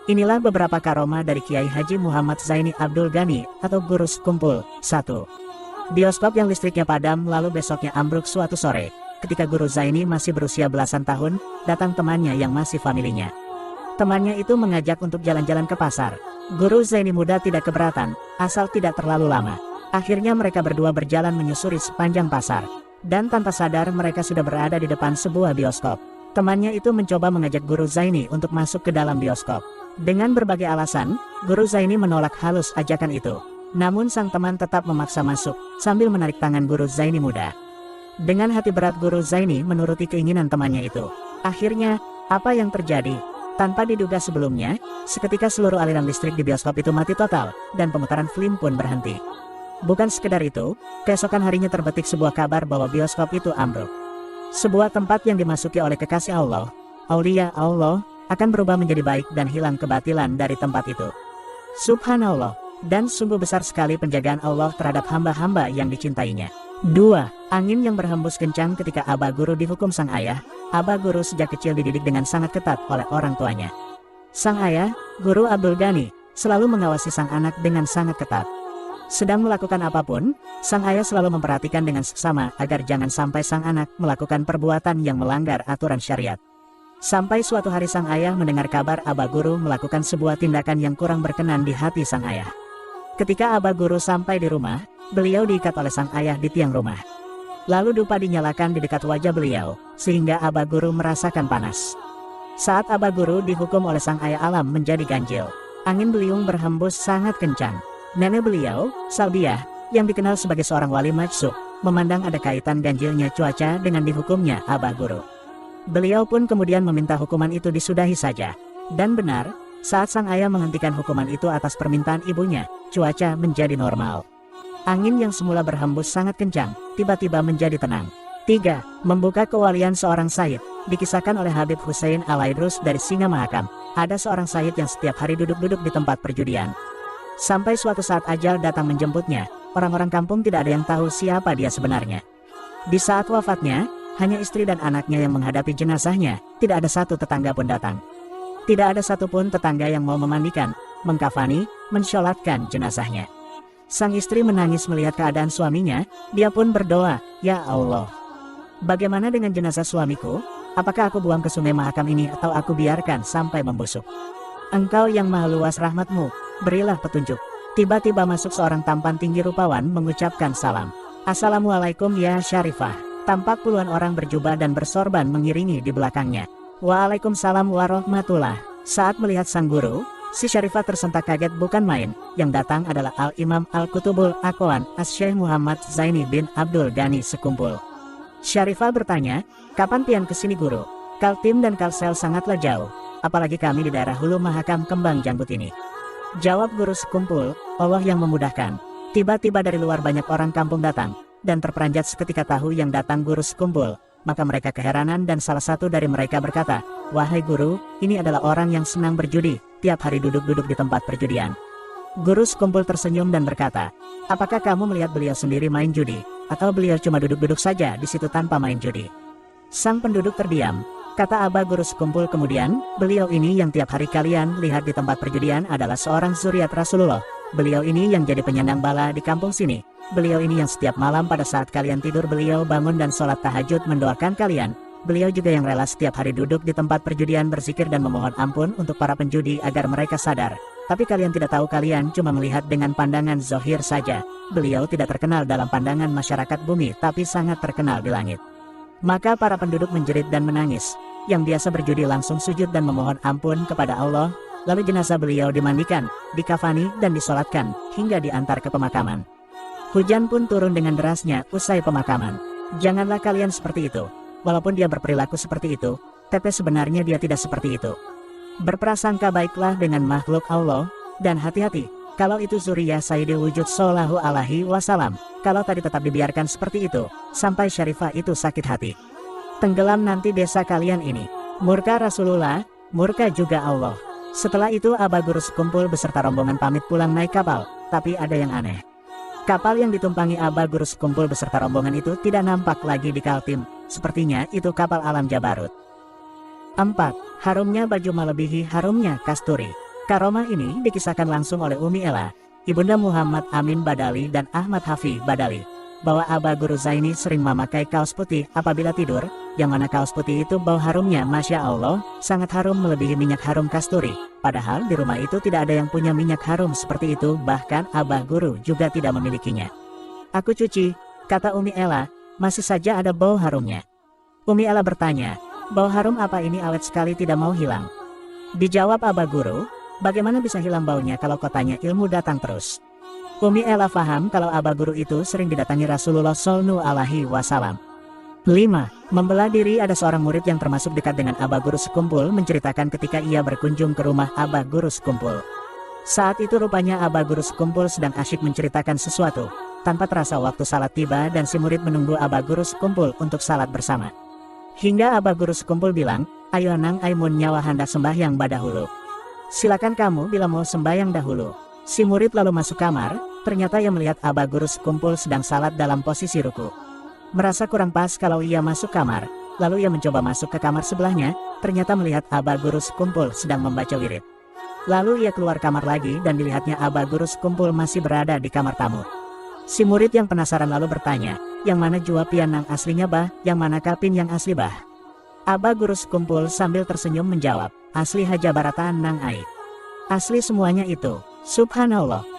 Inilah beberapa karomah dari Kiai Haji Muhammad Zaini Abdul Ghani atau Guru Sekumpul. 1. Bioskop yang listriknya padam lalu besoknya ambruk suatu sore. Ketika Guru Zaini masih berusia belasan tahun, datang temannya yang masih familinya. Temannya itu mengajak untuk jalan-jalan ke pasar. Guru Zaini muda tidak keberatan, asal tidak terlalu lama. Akhirnya mereka berdua berjalan menyusuri sepanjang pasar. Dan tanpa sadar mereka sudah berada di depan sebuah bioskop. Temannya itu mencoba mengajak Guru Zaini untuk masuk ke dalam bioskop. Dengan berbagai alasan, Guru Zaini menolak halus ajakan itu. Namun sang teman tetap memaksa masuk, sambil menarik tangan Guru Zaini muda. Dengan hati berat Guru Zaini menuruti keinginan temannya itu. Akhirnya, apa yang terjadi? Tanpa diduga sebelumnya, seketika seluruh aliran listrik di bioskop itu mati total, dan pemutaran film pun berhenti. Bukan sekedar itu, keesokan harinya terbetik sebuah kabar bahwa bioskop itu ambruk. Sebuah tempat yang dimasuki oleh kekasih Allah, Aulia Allah, akan berubah menjadi baik dan hilang kebatilan dari tempat itu. Subhanallah, dan sungguh besar sekali penjagaan Allah terhadap hamba-hamba yang dicintainya. 2. Angin yang berhembus kencang ketika Aba Guru dihukum sang ayah. Aba Guru sejak kecil dididik dengan sangat ketat oleh orang tuanya. Sang ayah, Guru Abdul Ghani, selalu mengawasi sang anak dengan sangat ketat. Sedang melakukan apapun, sang ayah selalu memperhatikan dengan seksama agar jangan sampai sang anak melakukan perbuatan yang melanggar aturan syariat. Sampai suatu hari sang ayah mendengar kabar Aba Guru melakukan sebuah tindakan yang kurang berkenan di hati sang ayah. Ketika Aba Guru sampai di rumah, beliau diikat oleh sang ayah di tiang rumah. Lalu dupa dinyalakan di dekat wajah beliau, sehingga Aba Guru merasakan panas. Saat Aba Guru dihukum oleh sang ayah alam menjadi ganjil. Angin beliung berhembus sangat kencang. Nenek beliau, Salbiah, yang dikenal sebagai seorang wali majsub, memandang ada kaitan ganjilnya cuaca dengan dihukumnya Aba Guru. Beliau pun kemudian meminta hukuman itu disudahi saja. Dan benar, saat sang ayah menghentikan hukuman itu atas permintaan ibunya, cuaca menjadi normal. Angin yang semula berhembus sangat kencang, tiba-tiba menjadi tenang. 3. Membuka kewalian seorang sayyid. Dikisahkan oleh Habib Hussein Al-Aidrus dari Singa Mahakam, ada seorang sayyid yang setiap hari duduk-duduk di tempat perjudian. Sampai suatu saat ajal datang menjemputnya, orang-orang kampung tidak ada yang tahu siapa dia sebenarnya. Di saat wafatnya, hanya istri dan anaknya yang menghadapi jenazahnya, tidak ada satu tetangga pun datang. Tidak ada satupun tetangga yang mau memandikan, mengkafani, mensholatkan jenazahnya. Sang istri menangis melihat keadaan suaminya, dia pun berdoa, "Ya Allah, bagaimana dengan jenazah suamiku? Apakah aku buang ke sungai Mahakam ini atau aku biarkan sampai membusuk? Engkau yang maha luas rahmatmu, berilah petunjuk." Tiba-tiba masuk seorang tampan tinggi rupawan mengucapkan salam. "Assalamualaikum ya Syarifah." Tampak puluhan orang berjubah dan bersorban mengiringi di belakangnya. "Waalaikumsalam warahmatullah." Saat melihat sang guru, si Syarifah tersentak kaget bukan main. Yang datang adalah Al-Imam Al-Qutubul Aqwan As-Syeikh Muhammad Zaini bin Abdul Ghani Sekumpul. Syarifah bertanya, "Kapan pian kesini guru? Kaltim dan Kalsel sangatlah jauh, apalagi kami di daerah Hulu Mahakam Kembang Janggut ini." Jawab Guru Sekumpul, "Allah yang memudahkan." Tiba-tiba dari luar banyak orang kampung datang, dan terperanjat seketika tahu yang datang Guru Sekumpul. Maka mereka keheranan dan salah satu dari mereka berkata, "Wahai guru, ini adalah orang yang senang berjudi, tiap hari duduk-duduk di tempat perjudian." Guru Sekumpul tersenyum dan berkata, "Apakah kamu melihat beliau sendiri main judi, atau beliau cuma duduk-duduk saja di situ tanpa main judi?" Sang penduduk terdiam. Kata Aba Guru Sekumpul kemudian, "Beliau ini yang tiap hari kalian lihat di tempat perjudian adalah seorang zuriat Rasulullah. Beliau ini yang jadi penyandang bala di kampung sini. Beliau ini yang setiap malam pada saat kalian tidur beliau bangun dan sholat tahajud mendoakan kalian. Beliau juga yang rela setiap hari duduk di tempat perjudian berzikir dan memohon ampun untuk para penjudi agar mereka sadar. Tapi kalian tidak tahu, kalian cuma melihat dengan pandangan zohir saja. Beliau tidak terkenal dalam pandangan masyarakat bumi tapi sangat terkenal di langit." Maka para penduduk menjerit dan menangis. Yang biasa berjudi langsung sujud dan memohon ampun kepada Allah. Lalu jenazah beliau dimandikan, dikafani dan disolatkan, hingga diantar ke pemakaman. Hujan pun turun dengan derasnya usai pemakaman. Janganlah kalian seperti itu. Walaupun dia berperilaku seperti itu, tapi sebenarnya dia tidak seperti itu. Berprasangka baiklah dengan makhluk Allah, dan hati-hati, kalau itu zuriyah Sayyidil Wujud Shallallahu Alaihi Wasallam, kalau tadi tetap dibiarkan seperti itu, sampai Syarifah itu sakit hati. Tenggelam nanti desa kalian ini. Murka Rasulullah, murka juga Allah. Setelah itu Aba Guru Sekumpul beserta rombongan pamit pulang naik kapal, tapi ada yang aneh. Kapal yang ditumpangi Aba Guru Sekumpul beserta rombongan itu tidak nampak lagi di Kaltim, sepertinya itu kapal Alam Jabarut. 4. Harumnya baju melebihi harumnya kasturi. Karomah ini dikisahkan langsung oleh Umi Ella, Ibunda Muhammad Amin Badali dan Ahmad Hafi Badali, bahwa Abah Guru Zaini sering memakai kaos putih apabila tidur, yang mana kaos putih itu bau harumnya Masya Allah, sangat harum melebihi minyak harum kasturi. Padahal di rumah itu tidak ada yang punya minyak harum seperti itu, bahkan Abah Guru juga tidak memilikinya. Aku cuci, kata Umi Ella, masih saja ada bau harumnya. Umi Ella bertanya, bau harum apa ini awet sekali tidak mau hilang? Dijawab Abah Guru, bagaimana bisa hilang baunya kalau kotanya ilmu datang terus? Umi Ella faham kalau Abah Guru itu sering didatangi Rasulullah SAW. 5. Membela diri. Ada seorang murid yang termasuk dekat dengan Abah Guru Sekumpul menceritakan ketika ia berkunjung ke rumah Abah Guru Sekumpul. Saat itu rupanya Abah Guru Sekumpul sedang asyik menceritakan sesuatu. Tanpa terasa waktu salat tiba dan si murid menunggu Abah Guru Sekumpul untuk salat bersama. Hingga Abah Guru Sekumpul bilang, ayo nang aimun nyawa hendak sembahyang badahulu. Silakan kamu bila mau sembahyang dahulu. Si murid lalu masuk kamar, ternyata ia melihat Abah Guru Sekumpul sedang salat dalam posisi ruku. Merasa kurang pas kalau ia masuk kamar, lalu ia mencoba masuk ke kamar sebelahnya, ternyata melihat Abah Guru Sekumpul sedang membaca wirid. Lalu ia keluar kamar lagi dan dilihatnya Abah Guru Sekumpul masih berada di kamar tamu. Si murid yang penasaran lalu bertanya, yang mana jua pian nang aslinya bah, yang mana kapin yang asli bah? Abah Guru Sekumpul sambil tersenyum menjawab, asli haja baratan nang ai. Asli semuanya itu, subhanallah.